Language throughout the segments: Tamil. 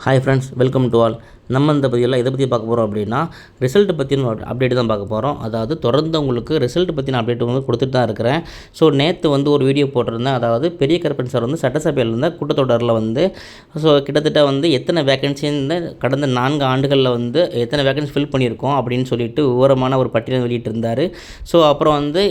Hi friends, welcome to all. நம்ம இந்த பதிவில் எதை பற்றி பார்க்க போகிறோம் அப்படின்னா, ரிசல்ட் பற்றின அப்டேட் தான் பார்க்க போகிறோம். அதாவது தொடர்ந்து உங்களுக்கு ரிசல்ட் பற்றின அப்டேட் வந்து கொடுத்துட்டு தான் இருக்கிறேன். ஸோ நேற்று வந்து ஒரு வீடியோ போட்டிருந்தேன். அதாவது பெரிய கருப்பன் சார் வந்து சட்டசபையில் இருந்த கூட்டத்தொடரில் வந்து கிட்டத்தட்ட வந்து எத்தனை வேகன்சின்னு கடந்த 4 ஆண்டுகளில் வந்து எத்தனை வேகன்சி ஃபில் பண்ணியிருக்கோம் அப்படின்னு சொல்லிட்டு விவரமான ஒரு பட்டியலை வெளியிட்டிருந்தார். ஸோ அப்புறம் வந்து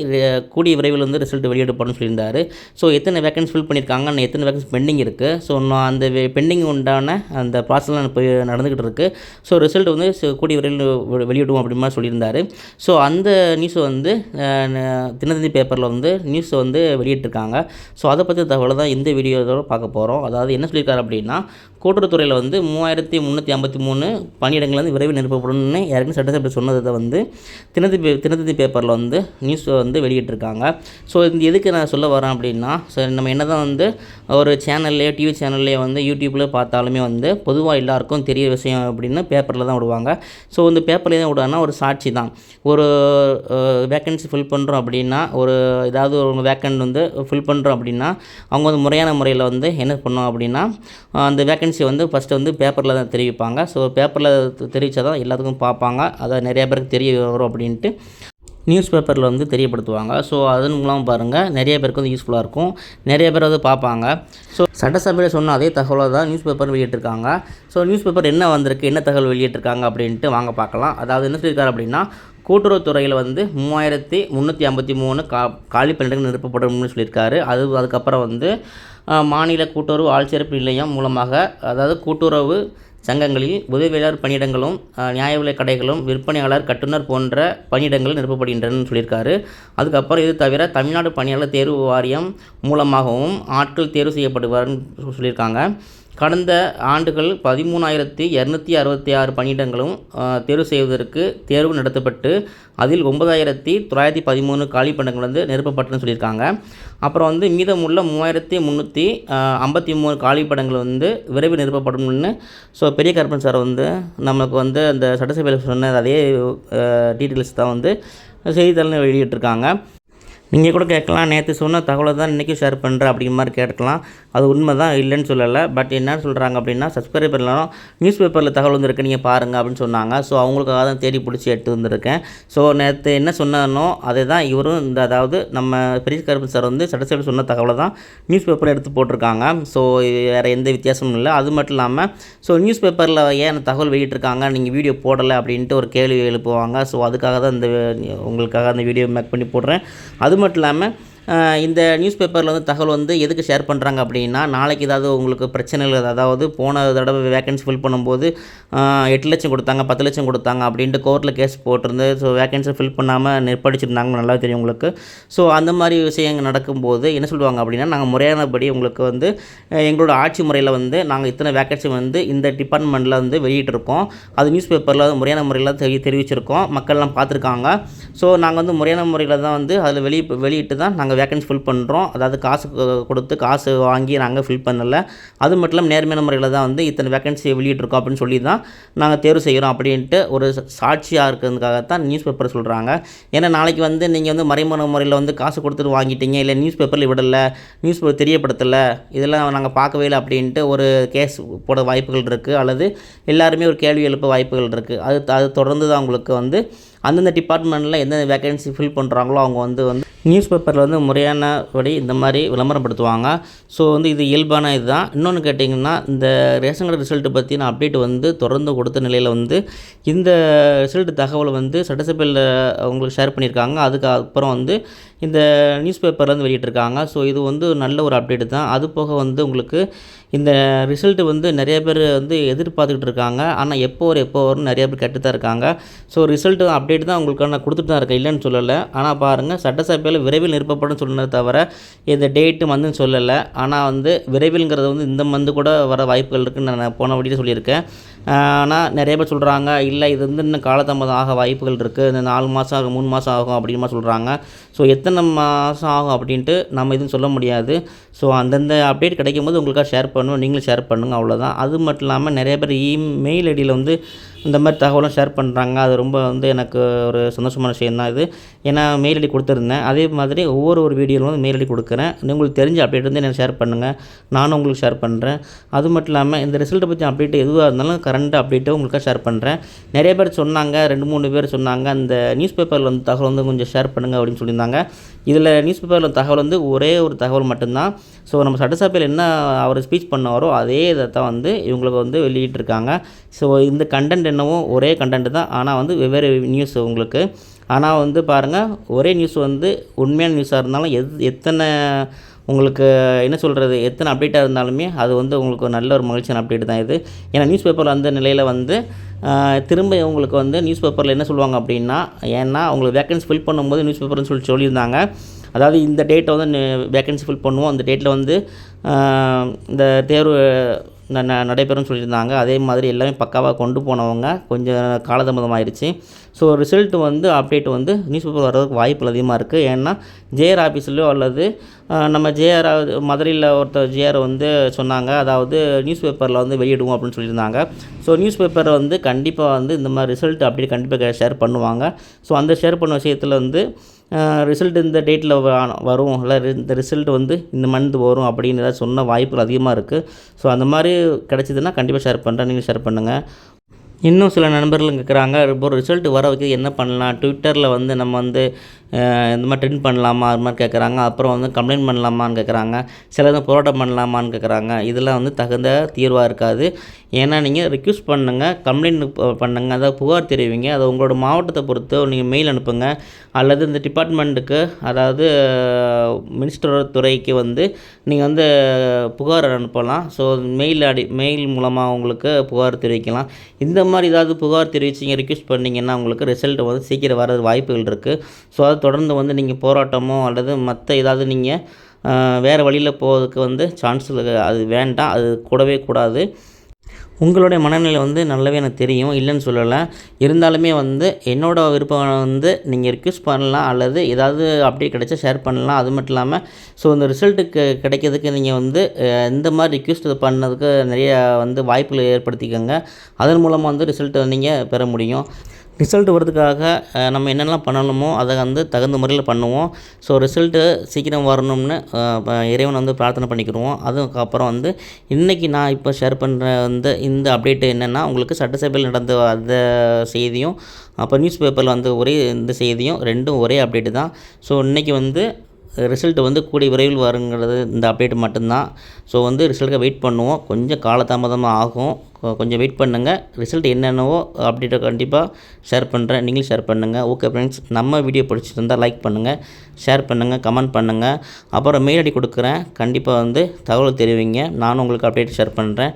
கூடிய விரைவில் வந்து ரிசல்ட் வெளியிடப்படும்னு சொல்லியிருந்தார். ஸோ எத்தனை வேகன்சி ஃபில் பண்ணியிருக்காங்க, எத்தனை வேகன்சி பெண்டிங் இருக்குது, ஸோ நான் அந்த பெண்டிங் உண்டான அந்த ப்ராசஸ்லாம் இப்போ நடந்துக்கிட்டு இருக்குது. ஸோ ரிசல்ட் வந்து கூடிய விரைவில் வெளியிடுவோம் அப்படி மாதிரி சொல்லியிருந்தார். ஸோ அந்த நியூஸை வந்து தினத்தந்தி பேப்பரில் வந்து நியூஸை வந்து வெளியிட்டிருக்காங்க. ஸோ அதை பற்றி தகவலை தான் இந்த வீடியோவோட பார்க்க போகிறோம். அதாவது என்ன சொல்லியிருக்காரு அப்படின்னா, கூட்டுறவுத்துறையில் வந்து 3353 பணியிடங்கள் வந்து விரைவில் நிரப்பப்படும்னு ஏற்கனவே சட்டசபை சொன்னதை வந்து தினத்தந்தி பேப்பரில் வந்து நியூஸ் வந்து வெளியிட்டிருக்காங்க. ஸோ இந்த எதுக்கு நான் சொல்ல வரேன் அப்படின்னா, நம்ம என்ன தான் வந்து ஒரு சேனல்லையோ டிவி சேனல்லையோ வந்து யூடியூப்பில் பார்த்தாலுமே வந்து பொதுவாக எல்லாருக்கும் தெரிய விஷயம் அப்படின்னு பேப்பரில் தான் விடுவாங்க. ஸோ இந்த பேப்பரில் தான் விடுவாங்கன்னா ஒரு சாட்சி தான். ஒரு வேக்கன்சி ஃபில் பண்ணுறோம் அப்படின்னா, ஏதாவது ஒரு வேக்கன்ட் வந்து ஃபில் பண்ணுறோம் அப்படின்னா, அவங்க வந்து முறையான முறையில் வந்து என்ன பண்ணோம் அப்படின்னா, அந்த வேக்கன்சி வந்து ஃபஸ்ட்டு வந்து பேப்பரில் தான் தெரிவிப்பாங்க. ஸோ பேப்பரில் தெரிவித்தா தான் எல்லாத்துக்கும் பார்ப்பாங்க, அதை நிறையா பேருக்கு தெரிய வரும் அப்படின்ட்டு நியூஸ் பேப்பரில் வந்து தெரியப்படுத்துவாங்க. ஸோ அதன் மூலம் பாருங்கள், நிறைய பேருக்கு வந்து யூஸ்ஃபுல்லாக இருக்கும், நிறைய பேர் வந்து பார்ப்பாங்க. ஸோ சட்டசபையில் சொன்ன அதே தகவலை தான் நியூஸ் பேப்பர் வெளியிட்டிருக்காங்க. ஸோ நியூஸ் பேப்பர் என்ன வந்திருக்கு, என்ன தகவல் வெளியிட்டிருக்காங்க அப்படின்ட்டு வாங்க பார்க்கலாம். அதாவது என்ன சொல்லியிருக்காரு அப்படின்னா, கூட்டுறவுத்துறையில் வந்து 3353 காலி பணியிடங்கள் நிரப்பப்படும்னு சொல்லியிருக்காரு. அதுக்கப்புறம் வந்து மாநில கூட்டுறவு ஆள்சேர்ப்பு நிலையம் மூலமாக, அதாவது கூட்டுறவு சங்கங்களில் உதவியாளர் பணியிடங்களும் நியாய விலைக் கடைகளும் விற்பனையாளர் கட்டுனர் போன்ற பணியிடங்கள் நிரப்பப்படுகின்றன சொல்லியிருக்காரு. அதுக்கப்புறம் இது தவிர தமிழ்நாடு பணியாளர் தேர்வு வாரியம் மூலமாகவும் ஆட்கள் தேர்வு செய்யப்படுவார்னு சொல்லியிருக்காங்க. கடந்த ஆண்டுகள் 13,266 பணியிடங்களும் தேர்வு செய்வதற்கு தேர்வு நடத்தப்பட்டு அதில் 9,913 காலி பணியிடங்கள் வந்து நிரப்பப்பட்டுன்னு சொல்லியிருக்காங்க. அப்புறம் வந்து மீதமுள்ள 3,353 காலி பணியிடங்கள் வந்து விரைவில் நிரப்பப்படும்னு பெரிய கருப்பன் சார் வந்து நமக்கு வந்து அந்த சட்டசபையில் சொன்ன அதே டீட்டெயில்ஸ் தான் வந்து செய்தித்தாளில் வெளியிட்டிருக்காங்க. நீங்கள் கூட கேட்கலாம், நேற்று சொன்ன தகவலை தான் இன்றைக்கி ஷேர் பண்ணுறேன் அப்படிங்கிற மாதிரி கேட்கலாம். அது உண்மை தான், இல்லைன்னு சொல்லலை. பட் என்ன சொல்கிறாங்க அப்படின்னா, சப்ஸ்கிரைபர்லாம் நியூஸ் பேப்பரில் தகவல் வந்துருக்கு, நீங்கள் பாருங்கள் அப்படின்னு சொன்னாங்க. ஸோ அவங்களுக்காக தான் தேடி பிடிச்சி எடுத்து வந்திருக்கேன். ஸோ நேற்று என்ன சொன்னானோ அதை தான் இவரும் அதாவது நம்ம பெரிய கருப்பன் சார் வந்து சட்டசபை சொன்ன தகவலை தான் நியூஸ் பேப்பரில் எடுத்து போட்டிருக்காங்க. ஸோ வேறு எந்த வித்தியாசமும் இல்லை. அது மட்டும் இல்லாமல் நியூஸ் பேப்பரில் ஏன் தகவல் வெளியிட்டிருக்காங்க, நீங்கள் வீடியோ போடலை அப்படின்ட்டு ஒரு கேள்வி எழுப்புவாங்க. ஸோ அதுக்காக தான் உங்களுக்காக அந்த வீடியோ மேக் பண்ணி போடுறேன். அது மட்டும் இல்லாமல் இந்த நியூஸ் பேப்பரில் வந்து தகவல் வந்து எதுக்கு ஷேர் பண்ணுறாங்க அப்படின்னா, நாளைக்கு ஏதாவது உங்களுக்கு பிரச்சனைகள், அதாவது போன தடவை வேக்கன்சி ஃபில் பண்ணும்போது 8 லட்சம் கொடுத்தாங்க, 10 லட்சம் கொடுத்தாங்க அப்படின்ட்டு கோர்ட்டில் கேஸ் போட்டிருந்து ஸோ வேக்கன்சி ஃபில் பண்ணாமல் நிர்படிச்சிருந்தாங்க, நல்லா தெரியும் உங்களுக்கு. ஸோ அந்த மாதிரி விஷயங்கள் நடக்கும்போது என்ன சொல்லுவாங்க அப்படின்னா, நாங்கள் முறையானபடி உங்களுக்கு வந்து எங்களோட ஆட்சி முறையில் வந்து நாங்கள் இத்தனை வேக்கன்சி வந்து இந்த டிபார்ட்மெண்ட்டில் வந்து வெளியிட்டிருக்கோம், அது நியூஸ் பேப்பரில் முறையான முறையில் தெரிவிச்சிருக்கோம், மக்கள்லாம் பார்த்துருக்காங்க. ஸோ நாங்கள் வந்து முறையான முறையில் தான் வந்து அதில் வெளியிட்டு தான் நாங்கள் வேக்கன்சி ஃபில் பண்ணுறோம். அதாவது காசு கொடுத்து காசு வாங்கி நாங்கள் ஃபில் பண்ணலை. அது மட்டும் இல்லாமல் நேர்மையான முறையில் தான் வந்து இத்தனை வேக்கன்சி வெளியிட்டிருக்கோம் அப்படின்னு சொல்லி தான் நாங்கள் தேர்வு செய்கிறோம் அப்படின்ட்டு ஒரு சாட்சியாக இருக்கிறதுக்காகத்தான் நியூஸ் பேப்பர் சொல்கிறாங்க. ஏன்னா நாளைக்கு வந்து நீங்கள் வந்து மறைமுக முறையில் வந்து காசு கொடுத்துட்டு வாங்கிட்டீங்க, இல்லை நியூஸ் பேப்பரில் விடலை, நியூஸ் பேப்பர் தெரியப்படுத்தலை, இதெல்லாம் நாங்கள் பார்க்கவே இல்லை அப்படின்ட்டு ஒரு கேஸ் போட வாய்ப்புகள் இருக்குது, அல்லது எல்லாருமே ஒரு கேள்வி எழுப்ப வாய்ப்புகள் இருக்குது. அது தொடர்ந்து தான் உங்களுக்கு வந்து அந்தந்த டிபார்ட்மெண்ட்டில் எந்தெந்த வேக்கன்சி ஃபில் பண்ணுறாங்களோ அவங்க வந்து நியூஸ் பேப்பரில் வந்து முறையானபடி இந்த மாதிரி விளம்பரப்படுத்துவாங்க. ஸோ வந்து இது இயல்பான இதுதான். இன்னொன்று கேட்டிங்கன்னா, இந்த ரேஷன் கார்டு ரிசல்ட்டு பற்றின அப்டேட் வந்து தொடர்ந்து கொடுத்த நிலையில் வந்து இந்த ரிசல்ட் தகவலை வந்து சட்டசபையில் அவங்களுக்கு ஷேர் பண்ணியிருக்காங்க. அதுக்கப்புறம் வந்து இந்த நியூஸ் பேப்பரில் வந்து வெளியிட்டிருக்காங்க. ஸோ இது வந்து நல்ல ஒரு அப்டேட் தான். அது போக வந்து உங்களுக்கு இந்த ரிசல்ட்டு வந்து நிறைய பேர் வந்து எதிர்பார்த்துக்கிட்டு இருக்காங்க. ஆனால் எப்போ வரும் நிறைய பேர் கேட்டு தான் இருக்காங்க. ஸோ ரிசல்ட்டு அப்டேட் தான் உங்களுக்கு நான் கொடுத்துட்டு தான் இருக்கேன், இல்லைன்னு சொல்லலை. ஆனால் பாருங்கள், சட்டசபையில் விரைவில் நிரப்பப்படும் சொன்னதை தவிர இந்த டேட்டு வந்துன்னு சொல்லலை. ஆனால் வந்து விரைவில்ங்கிறது வந்து இந்த மந்த் கூட வர வாய்ப்புகள் இருக்குதுன்னு நான் போன வீடியோ சொல்லியிருக்கேன். ஆனால் நிறைய பேர் சொல்கிறாங்க, இல்லை இது வந்து இன்னும் காலதாமதம் ஆக வாய்ப்புகள் இருக்குது, இந்த 4 மாதம் ஆகும் 3 மாதம் ஆகும் அப்படிமா சொல்கிறாங்க. ஸோ எத்தனை மாதம் ஆகும் அப்படின்ட்டு நம்ம எதுவும் சொல்ல முடியாது. ஸோ அந்தந்த அப்டேட் கிடைக்கும்போது உங்களுக்காக ஷேர் பண்ணுவோம், நீங்களும் ஷேர் பண்ணுங்கள், அவ்வளோதான். அது மட்டும் இல்லாமல் நிறைய பேர் மெயில் ஐடியில் வந்து இந்த மாதிரி தகவலும் ஷேர் பண்ணுறாங்க. அது ரொம்ப வந்து எனக்கு ஒரு சந்தோஷமான விஷயம் தான் இது. ஏன்னா மெயில் ஐடி கொடுத்துருந்தேன். அதே மாதிரி ஒவ்வொரு வீடியோவில் வந்து மெயில் ஐடி கொடுக்குறேன். உங்களுக்கு தெரிஞ்ச அப்டேட் வந்து எனக்கு ஷேர் பண்ணுங்கள், நானும் உங்களுக்கு ஷேர் பண்ணுறேன். அது மட்டும் இல்லாமல் இந்த ரிசல்ட்டை பற்றி அப்டேட் எதுவாக இருந்தாலும் கரண்ட் அப்டேட்டை உங்களுக்காக ஷேர் பண்ணுறேன். நிறைய பேர் சொன்னாங்க, 2-3 பேர் சொன்னாங்க, அந்த நியூஸ் பேப்பரில் வந்து தகவல் வந்து கொஞ்சம் ஷேர் பண்ணுங்கள் அப்படின்னு சொல்லியிருந்தாங்க. இதில் நியூஸ் பேப்பரில் தகவல் வந்து ஒரே ஒரு தகவல் மட்டும்தான். ஸோ நம்ம சட்டசபையில் என்ன அவர் ஸ்பீச் பண்ணாரோ அதே இதை தான் வந்து இவங்களுக்கு வந்து வெளியிட்டிருக்காங்க. ஸோ இந்த கண்டென்ட் என்னவோ ஒரே கண்டென்ட் தான், ஆனால் வந்து வெவ்வேறு நியூஸ் உங்களுக்கு. ஆனால் வந்து பாருங்கள், ஒரே நியூஸ் வந்து உண்மையான நியூஸாக இருந்தாலும் எத்தனை உங்களுக்கு என்ன சொல்கிறது, எத்தனை அப்டேட்டாக இருந்தாலுமே அது வந்து உங்களுக்கு நல்ல ஒரு மகிழ்ச்சியான அப்டேட் தான் இது. ஏன்னா நியூஸ் பேப்பரில் அந்த நிலையில் வந்து திரும்ப உங்களுக்கு வந்து நியூஸ் பேப்பரில் என்ன சொல்லுவாங்க அப்படின்னா, ஏன்னா உங்களுக்கு வேக்கன்சி ஃபில் பண்ணும்போது நியூஸ் பேப்பர்னு சொல்லியிருந்தாங்க. அதாவது இந்த டேட்டை வந்து வேக்கன்சி ஃபில் பண்ணுவோம், அந்த டேட்டில் வந்து இந்த தேர்வு நடைபெறும்னு சொல்லியிருந்தாங்க. அதே மாதிரி எல்லாமே பக்காவாக கொண்டு போனவங்க கொஞ்சம் காலதாமதம் ஆயிடுச்சு. ஸோ ரிசல்ட் வந்து அப்டேட் வந்து நியூஸ் பேப்பர் வர்றதுக்கு வாய்ப்புகள் அதிகமாக இருக்குது. ஏன்னா ஜேஆர் ஆஃபீஸ்லையோ அல்லது நம்ம ஜேஆர் மதுரையில் ஒருத்தர் ஜேஆர் வந்து சொன்னாங்க, அதாவது நியூஸ் பேப்பரில் வந்து வெளியிடுவோம் அப்படின்னு சொல்லியிருந்தாங்க. ஸோ நியூஸ் பேப்பரை வந்து கண்டிப்பாக வந்து இந்த மாதிரி ரிசல்ட் அப்டேட் கண்டிப்பாக ஷேர் பண்ணுவாங்க. ஸோ அந்த ஷேர் பண்ண விஷயத்தில் வந்து ரிசல்ட் இந்த டேட்டில் வரும், இல்லை இந்த ரிசல்ட் வந்து இந்த மந்த் வரும் அப்படின்னு ஏதாவது சொன்ன வாய்ப்புகள் அதிகமாக இருக்குது. ஸோ அந்த மாதிரி கிடச்சிதுன்னா கண்டிப்பாக ஷேர் பண்ணுறேன், நீங்கள் ஷேர் பண்ணுங்கள். இன்னும் சில நண்பர்கள் கேட்குறாங்க, இப்போ ரிசல்ட் வர வைக்க என்ன பண்ணலாம், ட்விட்டரில் வந்து நம்ம வந்து இந்த மாதிரி ட்ரெண்ட் பண்ணலாமா அது மாதிரி கேட்குறாங்க. அப்புறம் வந்து கம்ப்ளைண்ட் பண்ணலாமான்னு கேட்குறாங்க. சிலது போராட்டம் பண்ணலாமான்னு கேட்குறாங்க. இதெல்லாம் வந்து தகுந்த தீர்வாக இருக்காது. ஏன்னா நீங்கள் ரிக்வெஸ்ட் பண்ணுங்கள், கம்ப்ளைண்ட் பண்ணுங்கள், அதாவது புகார் தெரிவிங்க. அதை உங்களோட மாவட்டத்தை பொறுத்து நீங்கள் மெயில் அனுப்புங்க, அல்லது இந்த டிபார்ட்மெண்ட்டுக்கு, அதாவது மினிஸ்டர் துறைக்கு வந்து நீங்கள் வந்து புகார் அனுப்பலாம். ஸோ மெயில் மூலமாக உங்களுக்கு புகார் தெரிவிக்கலாம். இந்த மாதிரி ஏதாவது புகார் தெரிவிச்சிங்க, ரிக்வெஸ்ட் பண்ணிங்கன்னா உங்களுக்கு ரிசல்ட் வந்து சீக்கிரம் வர வாய்ப்புகள் இருக்குது. ஸோ அதை தொடர்ந்து வந்து நீங்கள் போராட்டமோ அல்லது மற்ற ஏதாவது நீங்கள் வேறு வழியில் போகிறதுக்கு வந்து சான்ஸ் அது வேண்டாம், அது கூடவே கூடாது. உங்களுடைய மனநிலை வந்து நல்லாவே எனக்கு தெரியும், இல்லைன்னு சொல்லலை. இருந்தாலுமே வந்து என்னோடய விருப்பம் வந்து நீங்கள் ரிக்வெஸ்ட் பண்ணலாம், அல்லது ஏதாவது அப்டேட் கிடைச்சா ஷேர் பண்ணலாம். அது மட்டும் இல்லாமல் ஸோ இந்த ரிசல்ட்டுக்கு கிடைக்கிறதுக்கு நீங்கள் வந்து இந்த மாதிரி ரிக்வெஸ்ட் பண்ணதுக்கு நிறைய வந்து வாய்ப்புகளை ஏற்படுத்திக்கோங்க. அதன் மூலமாக வந்து ரிசல்ட்டை நீங்கள் பெற முடியும். ரிசல்ட் வரதுக்காக நம்ம என்னெல்லாம் பண்ணணுமோ அதை வந்து தகுந்த முறையில் பண்ணுவோம். ஸோ ரிசல்ட்டு சீக்கிரம் வரணும்னு இறைவனை வந்து பிரார்த்தனை பண்ணிக்கிடுவோம். அதுக்கப்புறம் வந்து இன்றைக்கி நான் இப்போ ஷேர் பண்ணுற வந்து இந்த அப்டேட்டு என்னென்னா, உங்களுக்கு சட்டசபையில் நடந்த அந்த செய்தியும் அப்போ நியூஸ் பேப்பரில் வந்து ஒரே இந்த செய்தியும் ரெண்டும் ஒரே அப்டேட்டு தான். ஸோ இன்றைக்கி வந்து ரிசல்ட் வந்து கூடிய விரைவில் வருங்கிறது இந்த அப்டேட் மட்டும்தான். ஸோ வந்து ரிசல்ட்டுக்கு வெயிட் பண்ணுவோம், கொஞ்சம் காலதாமதமாக ஆகும், கொஞ்சம் வெயிட் பண்ணுங்கள். ரிசல்ட் என்னென்னவோ அப்டேட்டை கண்டிப்பாக ஷேர் பண்ணுறேன், நீங்களும் ஷேர் பண்ணுங்கள். ஓகே ஃப்ரெண்ட்ஸ், நம்ம வீடியோ பிடிச்சிருந்தால் லைக் பண்ணுங்கள், ஷேர் பண்ணுங்கள், கமெண்ட் பண்ணுங்கள். அப்புறம் மெயில் ஐடி கொடுக்குறேன், கண்டிப்பாக வந்து தகவல் தெரிவிங்க, நானும் உங்களுக்கு அப்டேட் ஷேர் பண்ணுறேன்.